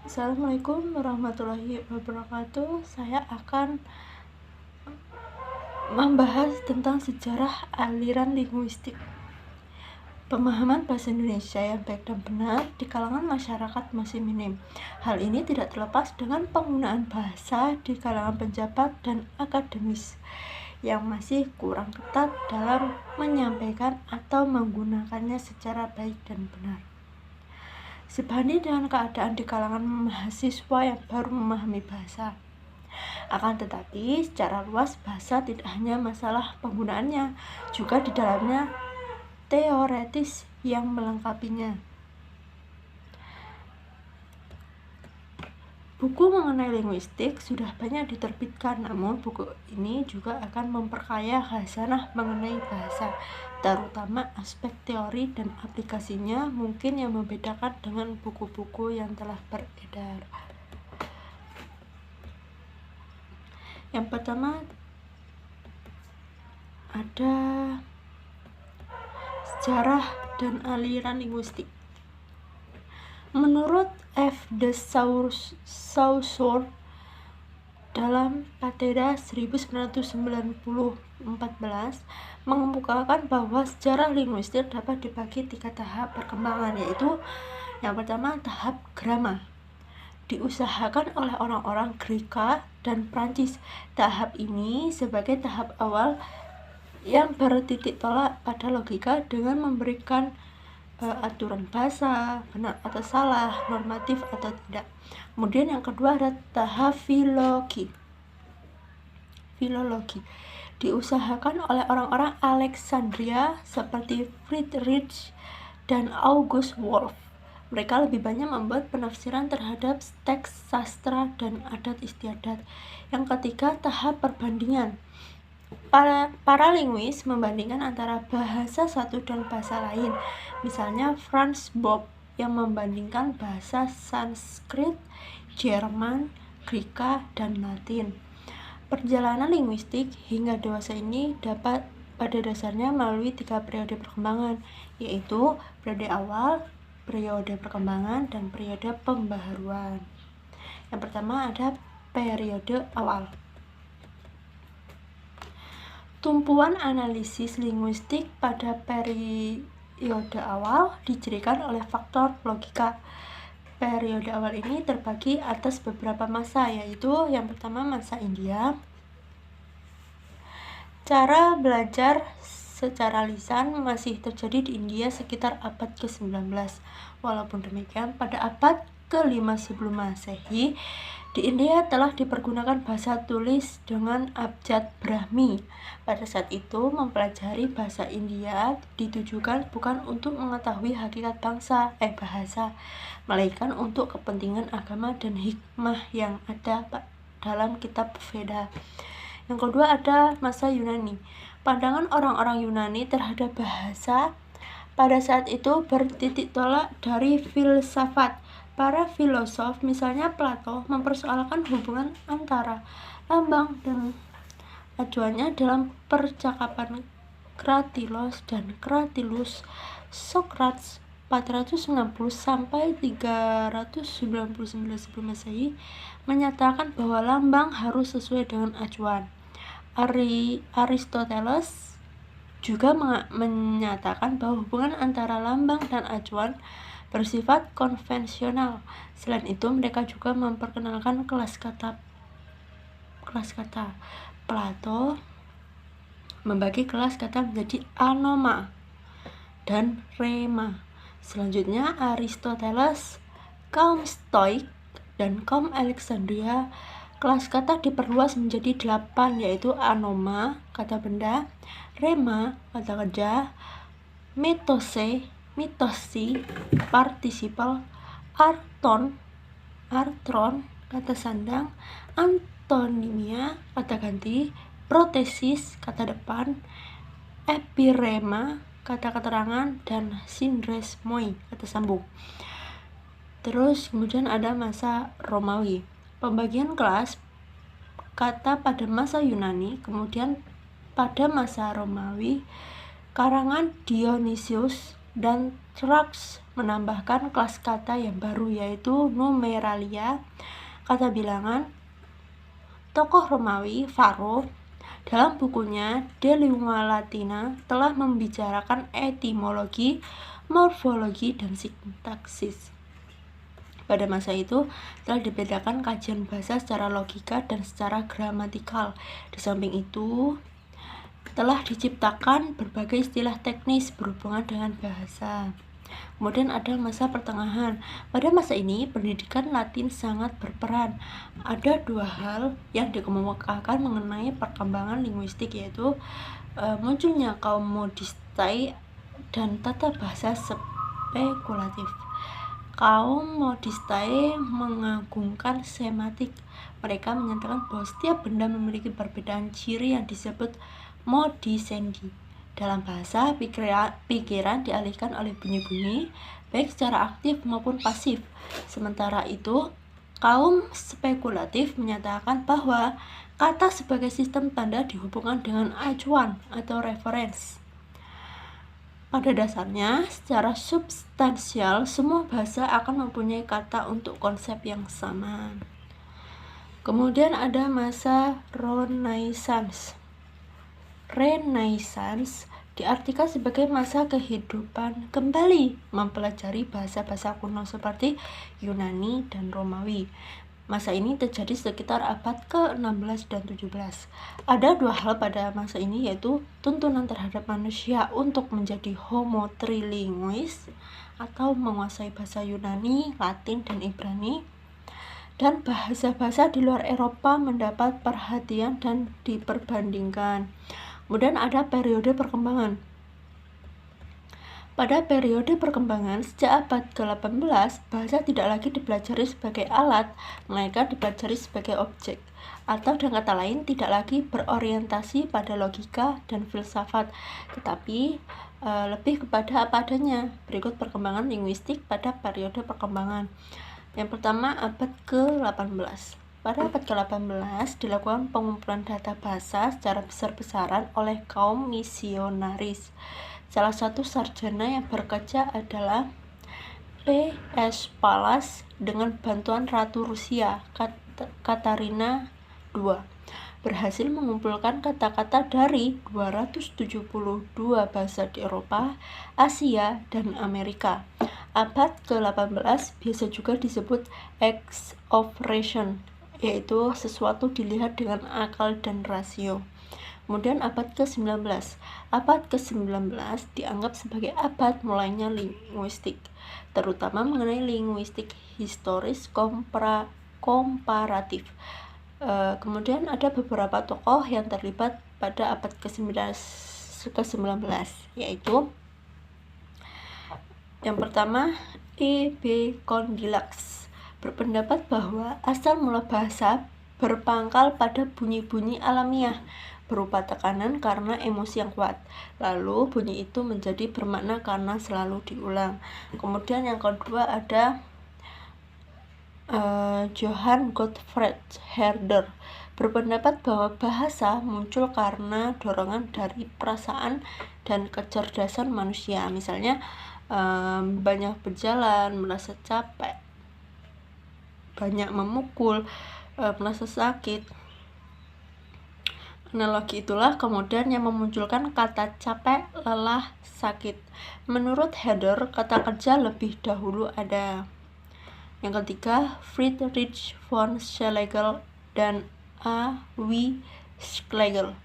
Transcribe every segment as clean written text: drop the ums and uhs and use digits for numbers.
Assalamualaikum warahmatullahi wabarakatuh. Saya akan membahas tentang sejarah aliran linguistik. Pemahaman bahasa Indonesia yang baik dan benar di kalangan masyarakat masih minim. Hal ini tidak terlepas dengan penggunaan bahasa di kalangan pejabat dan akademis yang masih kurang ketat dalam menyampaikan atau menggunakannya secara baik dan benar. Sebanding dengan keadaan di kalangan mahasiswa yang baru memahami bahasa. Akan tetapi, secara luas bahasa tidak hanya masalah penggunaannya, juga di dalamnya teoretis yang melengkapinya. Buku mengenai linguistik sudah banyak diterbitkan, namun buku ini juga akan memperkaya khasanah mengenai bahasa, terutama aspek teori dan aplikasinya mungkin yang membedakan dengan buku-buku yang telah beredar. Yang pertama ada sejarah dan aliran linguistik. Menurut F. de Saussure dalam Katedra 1914 mengemukakan bahwa sejarah linguistik dapat dibagi 3 tahap perkembangan, yaitu yang pertama tahap grama, diusahakan oleh orang-orang Greka dan Prancis. Tahap ini sebagai tahap awal yang bertitik tolak pada logika dengan memberikan aturan bahasa, benar atau salah, normatif atau tidak. Kemudian yang kedua ada tahap filologi, diusahakan oleh orang-orang Alexandria seperti Friedrich dan August Wolff. Mereka lebih banyak membuat penafsiran terhadap teks sastra dan adat istiadat. Yang ketiga, tahap perbandingan. Para linguis membandingkan antara bahasa satu dan bahasa lain. Misalnya Franz Bopp yang membandingkan bahasa Sanskrit, Jerman, Greka, dan Latin. Perjalanan linguistik hingga dewasa ini dapat pada dasarnya melalui 3 periode perkembangan, yaitu periode awal, periode perkembangan, dan periode pembaharuan. Yang pertama ada periode awal. Tumpuan analisis linguistik pada periode awal dicirikan oleh faktor logika. Periode awal ini terbagi atas beberapa masa, yaitu yang pertama masa India. Cara belajar secara lisan masih terjadi di India sekitar abad ke-19. Walaupun demikian, pada abad ke-5 sebelum Masehi, di India telah dipergunakan bahasa tulis dengan abjad Brahmi. Pada saat itu, mempelajari bahasa India ditujukan bukan untuk mengetahui hakikat bahasa, melainkan untuk kepentingan agama dan hikmah yang ada dalam kitab Veda. Yang kedua ada masa Yunani. Pandangan orang-orang Yunani terhadap bahasa pada saat itu bertitik tolak dari filsafat. Para filosof, misalnya Plato, mempersoalkan hubungan antara lambang dan acuannya dalam percakapan Kratilos dan Kratilus. Socrates 460 sampai 399 sebelum Masehi menyatakan bahwa lambang harus sesuai dengan acuan. Aristoteles juga menyatakan bahwa hubungan antara lambang dan acuan bersifat konvensional. Selain itu, mereka juga memperkenalkan kelas kata. Plato membagi kelas kata menjadi anoma dan rema. Selanjutnya, Aristoteles, kaum Stoik, dan kaum Alexandria, kelas kata diperluas menjadi 8, yaitu anoma, kata benda, rema, kata kerja, mitosi, partisipal, artron, kata sandang, antonimia, kata ganti, protesis, kata depan, epirema, kata keterangan, dan syndesmoi, kata sambung. Terus kemudian ada masa Romawi. Pembagian kelas kata pada masa Yunani, kemudian pada masa Romawi, karangan Dionysius dan Thrax menambahkan kelas kata yang baru yaitu numeralia, kata bilangan. Tokoh Romawi Varro dalam bukunya De Lingua Latina telah membicarakan etimologi, morfologi, dan sintaksis. Pada masa itu telah dibedakan kajian bahasa secara logika dan secara gramatikal. Di samping itu telah diciptakan berbagai istilah teknis berhubungan dengan bahasa. Kemudian ada masa pertengahan. Pada masa ini pendidikan Latin sangat berperan. Ada dua hal yang dikemukakan mengenai perkembangan linguistik, yaitu munculnya kaum modistai dan tata bahasa spekulatif. Kaum modistai mengagungkan semantik. Mereka menyatakan bahwa setiap benda memiliki perbedaan ciri yang disebut modisendi. Dalam bahasa, pikiran dialihkan oleh bunyi-bunyi, baik secara aktif maupun pasif. Sementara itu, kaum spekulatif menyatakan bahwa kata sebagai sistem tanda dihubungkan dengan acuan atau reference. Pada dasarnya, secara substansial, semua bahasa akan mempunyai kata untuk konsep yang sama. Kemudian ada masa Renaissance. Renaissance diartikan sebagai masa kehidupan kembali mempelajari bahasa-bahasa kuno seperti Yunani dan Romawi. Masa ini terjadi sekitar abad ke-16 dan 17. Ada dua hal pada masa ini, yaitu tuntunan terhadap manusia untuk menjadi homo trilinguis atau menguasai bahasa Yunani, Latin, dan Ibrani, dan bahasa-bahasa di luar Eropa mendapat perhatian dan diperbandingkan. Kemudian ada periode perkembangan. Pada periode perkembangan, sejak abad ke-18, bahasa tidak lagi dipelajari sebagai alat, melainkan dipelajari sebagai objek, atau dengan kata lain tidak lagi berorientasi pada logika dan filsafat, tetapi lebih kepada apa adanya. Berikut perkembangan linguistik pada periode perkembangan. Yang pertama, abad ke-18. Pada abad ke-18 dilakukan pengumpulan data bahasa secara besar-besaran oleh kaum misionaris. Salah satu sarjana yang bekerja adalah P.S. Pallas dengan bantuan Ratu Rusia Katarina II. Berhasil mengumpulkan kata-kata dari 272 bahasa di Eropa, Asia, dan Amerika. Abad ke-18 biasa juga disebut Acts of Reason, yaitu sesuatu dilihat dengan akal dan rasio. Kemudian abad ke-19. Abad ke-19 dianggap sebagai abad mulainya linguistik, terutama mengenai linguistik historis komparatif. Kemudian ada beberapa tokoh yang terlibat pada abad ke-19, yaitu yang pertama, E.B. Condillac berpendapat bahwa asal mula bahasa berpangkal pada bunyi-bunyi alamiah berupa tekanan karena emosi yang kuat. Lalu bunyi itu menjadi bermakna karena selalu diulang. Kemudian yang kedua ada Johann Gottfried Herder berpendapat bahwa bahasa muncul karena dorongan dari perasaan dan kecerdasan manusia. Misalnya banyak berjalan, merasa capek, banyak memukul, merasa sakit. Analogi itulah kemudian yang memunculkan kata capek, lelah, sakit. Menurut Herder, kata kerja lebih dahulu ada. Yang ketiga, Friedrich von Schlegel dan A. W. Schlegel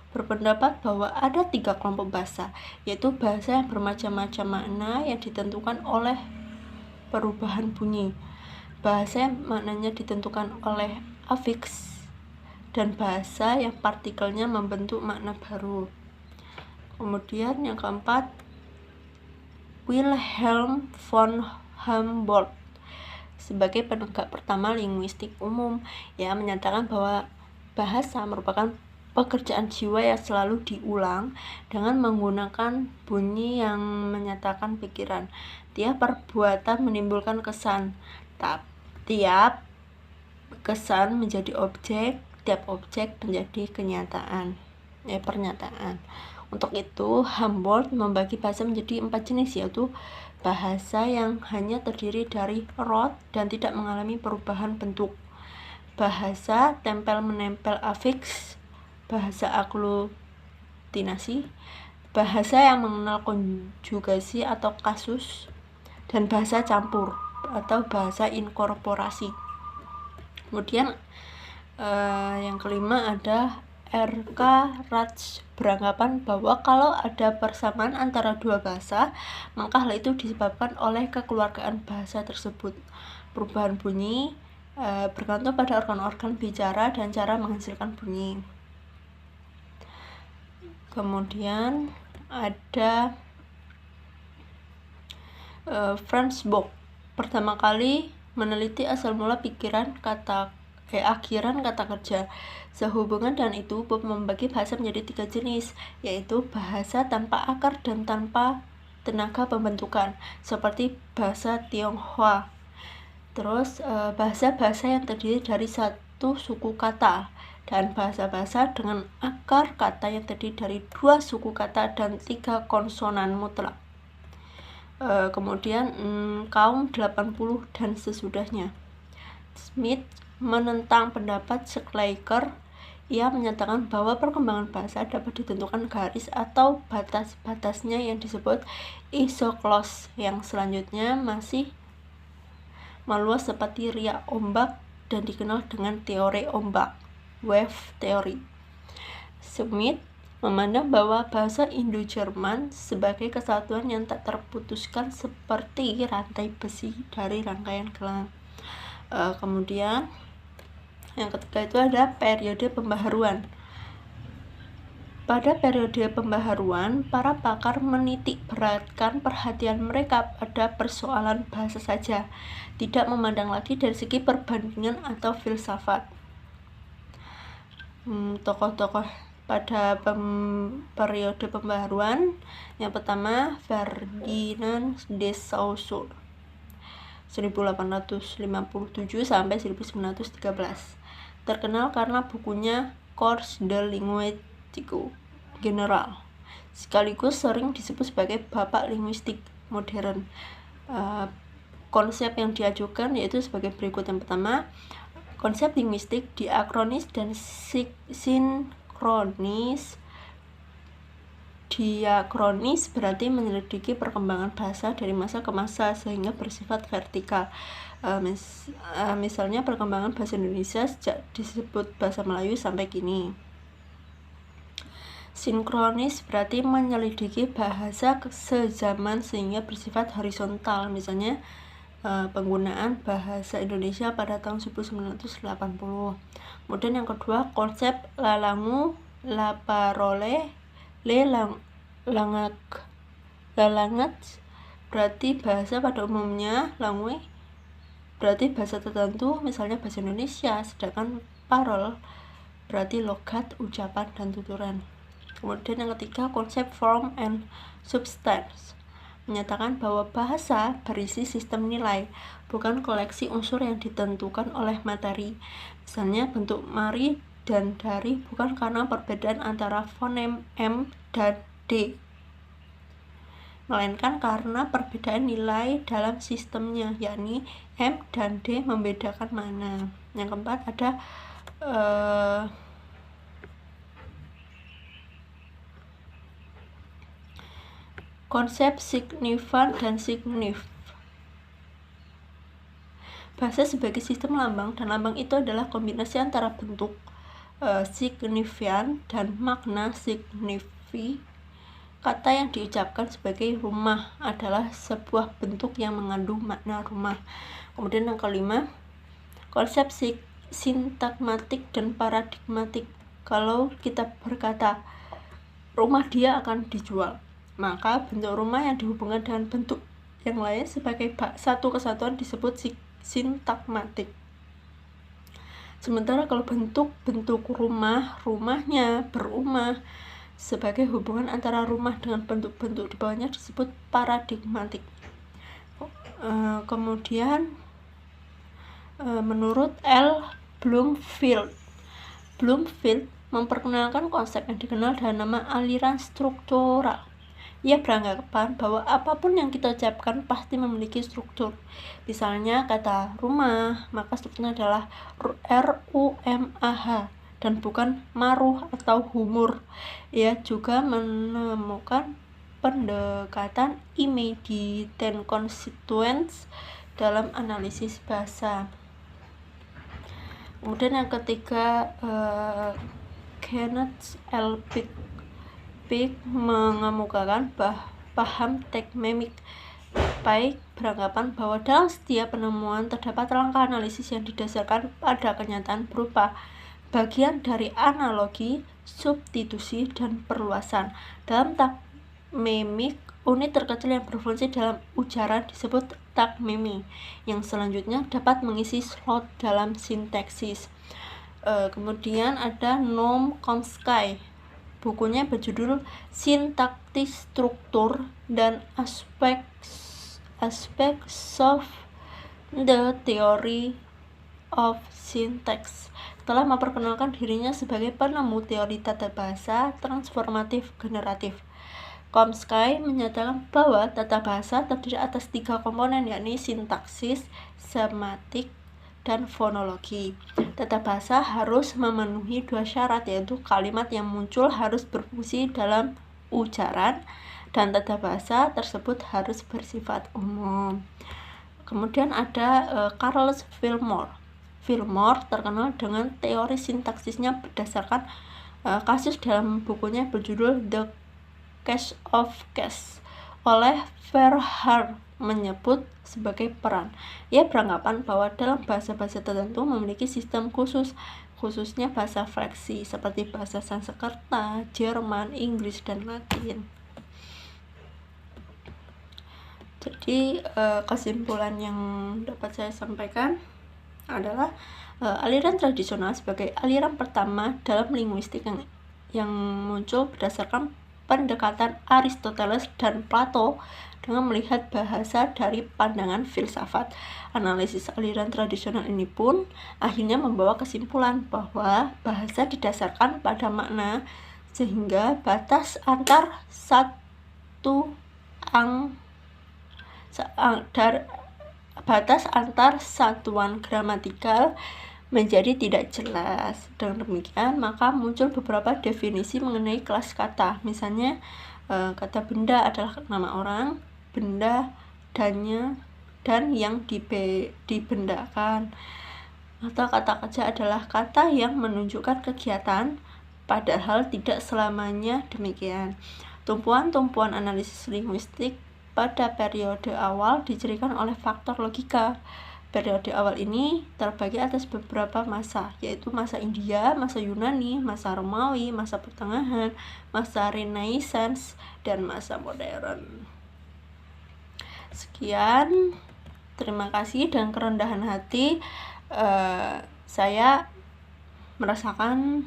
berpendapat bahwa ada 3 kelompok bahasa, yaitu bahasa yang bermacam-macam makna yang ditentukan oleh perubahan bunyi, bahasa yang maknanya ditentukan oleh afiks, dan bahasa yang partikelnya membentuk makna baru. Kemudian yang keempat, Wilhelm von Humboldt sebagai penegak pertama linguistik umum, yang menyatakan bahwa bahasa merupakan pekerjaan jiwa yang selalu diulang dengan menggunakan bunyi yang menyatakan pikiran. Tiap perbuatan menimbulkan kesan. Tiap kesan menjadi objek, tiap objek menjadi pernyataan. Untuk itu, Humboldt membagi bahasa menjadi 4 jenis, yaitu bahasa yang hanya terdiri dari root dan tidak mengalami perubahan bentuk, bahasa tempel-menempel afiks, bahasa aglutinasi, bahasa yang mengenal konjugasi atau kasus, dan bahasa campur atau bahasa inkorporasi. Kemudian yang kelima ada R.K. Raj beranggapan bahwa kalau ada persamaan antara dua bahasa, maka hal itu disebabkan oleh kekeluargaan bahasa tersebut. Perubahan bunyi bergantung pada organ-organ bicara dan cara menghasilkan bunyi. Kemudian ada Franz Bock pertama kali meneliti asal mula akhiran kata kerja. Sehubungan dengan itu, Bob membagi bahasa menjadi 3 jenis, yaitu bahasa tanpa akar dan tanpa tenaga pembentukan, seperti bahasa Tionghoa. Terus bahasa-bahasa yang terdiri dari satu suku kata, dan bahasa-bahasa dengan akar kata yang terdiri dari 2 suku kata dan 3 konsonan mutlak. Kemudian kaum 80 dan sesudahnya. Smith menentang pendapat Schleicher. Ia menyatakan bahwa perkembangan bahasa dapat ditentukan garis atau batas-batasnya yang disebut isoclose, yang selanjutnya masih meluas seperti riak ombak dan dikenal dengan teori ombak, wave theory. Smith memandang bahwa bahasa Indo-Jerman sebagai kesatuan yang tak terputuskan seperti rantai besi dari rangkaian gelang. Kemudian yang ketiga itu ada periode pembaharuan. Pada periode pembaharuan, para pakar menitik beratkan perhatian mereka pada persoalan bahasa saja, tidak memandang lagi dari segi perbandingan atau filsafat. Tokoh-tokoh pada periode pembaharuan, yang pertama Ferdinand de Saussure 1857 sampai 1913. Terkenal karena bukunya Cours de linguistique générale, sekaligus sering disebut sebagai bapak linguistik modern. Konsep yang diajukan yaitu sebagai berikut. Yang pertama, konsep linguistik diakronis dan sinkronis. Diakronis berarti menyelidiki perkembangan bahasa dari masa ke masa sehingga bersifat vertikal. Misalnya perkembangan bahasa Indonesia sejak disebut bahasa Melayu sampai kini. Sinkronis berarti menyelidiki bahasa sezaman sehingga bersifat horizontal. Misalnya penggunaan bahasa Indonesia pada tahun 1980. Kemudian yang kedua, konsep la langue, la parole, le langage berarti bahasa pada umumnya, langue berarti bahasa tertentu, misalnya bahasa Indonesia, sedangkan parol berarti logat, ucapan, dan tuturan. Kemudian yang ketiga, konsep form and substance menyatakan bahwa bahasa berisi sistem nilai, bukan koleksi unsur yang ditentukan oleh materi. Misalnya bentuk mari dan dari bukan karena perbedaan antara fonem M dan D, melainkan karena perbedaan nilai dalam sistemnya, yakni M dan D membedakan mana. Yang keempat ada konsep signifan dan signif. Bahasa sebagai sistem lambang, dan lambang itu adalah kombinasi antara bentuk signifian dan makna signifi. Kata yang diucapkan sebagai rumah adalah sebuah bentuk yang mengandung makna rumah. Kemudian yang kelima, konsep sintagmatik dan paradigmatik. Kalau kita berkata rumah dia akan dijual, maka bentuk rumah yang dihubungkan dengan bentuk yang lain sebagai satu kesatuan disebut sintagmatik. Sementara kalau bentuk rumahnya berumah sebagai hubungan antara rumah dengan bentuk-bentuk di bawahnya disebut paradigmatik. Kemudian menurut L. Bloomfield memperkenalkan konsep yang dikenal dengan nama aliran struktural, Ia beranggapan bahwa apapun yang kita ucapkan pasti memiliki struktur. Misalnya kata rumah, maka strukturnya adalah RUMAH dan bukan maruh atau humur. Ia juga menemukan pendekatan immediate constituents dalam analisis bahasa. Kemudian yang ketiga, Kenneth L. Pick mengemukakan paham teknemik. Baik beranggapan bahwa dalam setiap penemuan terdapat langkah analisis yang didasarkan pada kenyataan berupa bagian dari analogi, substitusi, dan perluasan. Dalam takmimik, unit terkecil yang berfungsi dalam ujaran disebut takmimi, yang selanjutnya dapat mengisi slot dalam sintaksis. Kemudian ada Noam Chomsky. Bukunya berjudul Sintaktis Struktur dan Aspects of the Theory of Syntax. Telah memperkenalkan dirinya sebagai penemu teori tata bahasa transformatif generatif. Chomsky menyatakan bahwa tata bahasa terdiri atas 3 komponen, yakni sintaksis, semantik, dan fonologi. Tata bahasa harus memenuhi 2 syarat, yaitu kalimat yang muncul harus berfungsi dalam ujaran dan tata bahasa tersebut harus bersifat umum. Kemudian ada Charles Fillmore. Fillmore terkenal dengan teori sintaksisnya berdasarkan kasus dalam bukunya berjudul The Case of Case oleh Verhaer menyebut sebagai peran. Ia beranggapan bahwa dalam bahasa-bahasa tertentu memiliki sistem khusus, khususnya bahasa fleksi seperti bahasa Sanskerta, Jerman, Inggris, dan Latin. Jadi kesimpulan yang dapat saya sampaikan adalah aliran tradisional sebagai aliran pertama dalam linguistik yang muncul berdasarkan pendekatan Aristoteles dan Plato dengan melihat bahasa dari pandangan filsafat. Analisis aliran tradisional ini pun akhirnya membawa kesimpulan bahwa bahasa didasarkan pada makna, sehingga batas antar satuan gramatikal menjadi tidak jelas. Dengan demikian, maka muncul beberapa definisi mengenai kelas kata. Misalnya, kata benda adalah nama orang, benda, dan yang dibendakan. Atau kata kerja adalah kata yang menunjukkan kegiatan, padahal tidak selamanya demikian. Tumpuan-tumpuan analisis linguistik pada periode awal dicirikan oleh faktor logika. Periode awal ini terbagi atas beberapa masa, yaitu masa India, masa Yunani, masa Romawi, masa pertengahan, masa Renaissance, dan masa modern. Sekian, terima kasih dan kerendahan hati saya merasakan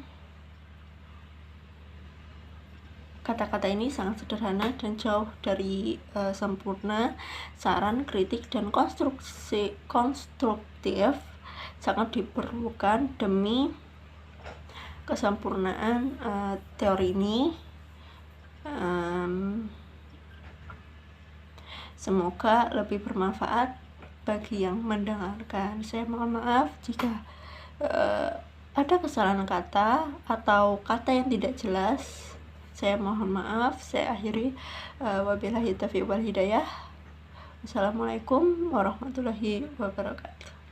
kata-kata ini sangat sederhana dan jauh dari sempurna. Saran, kritik, dan konstruktif sangat diperlukan demi kesempurnaan teori ini. Semoga lebih bermanfaat bagi yang mendengarkan. Saya mohon maaf jika ada kesalahan kata atau kata yang tidak jelas. Saya mohon maaf. Saya akhiri. Wabillahi taufiq wal hidayah. Wassalamualaikum warahmatullahi wabarakatuh.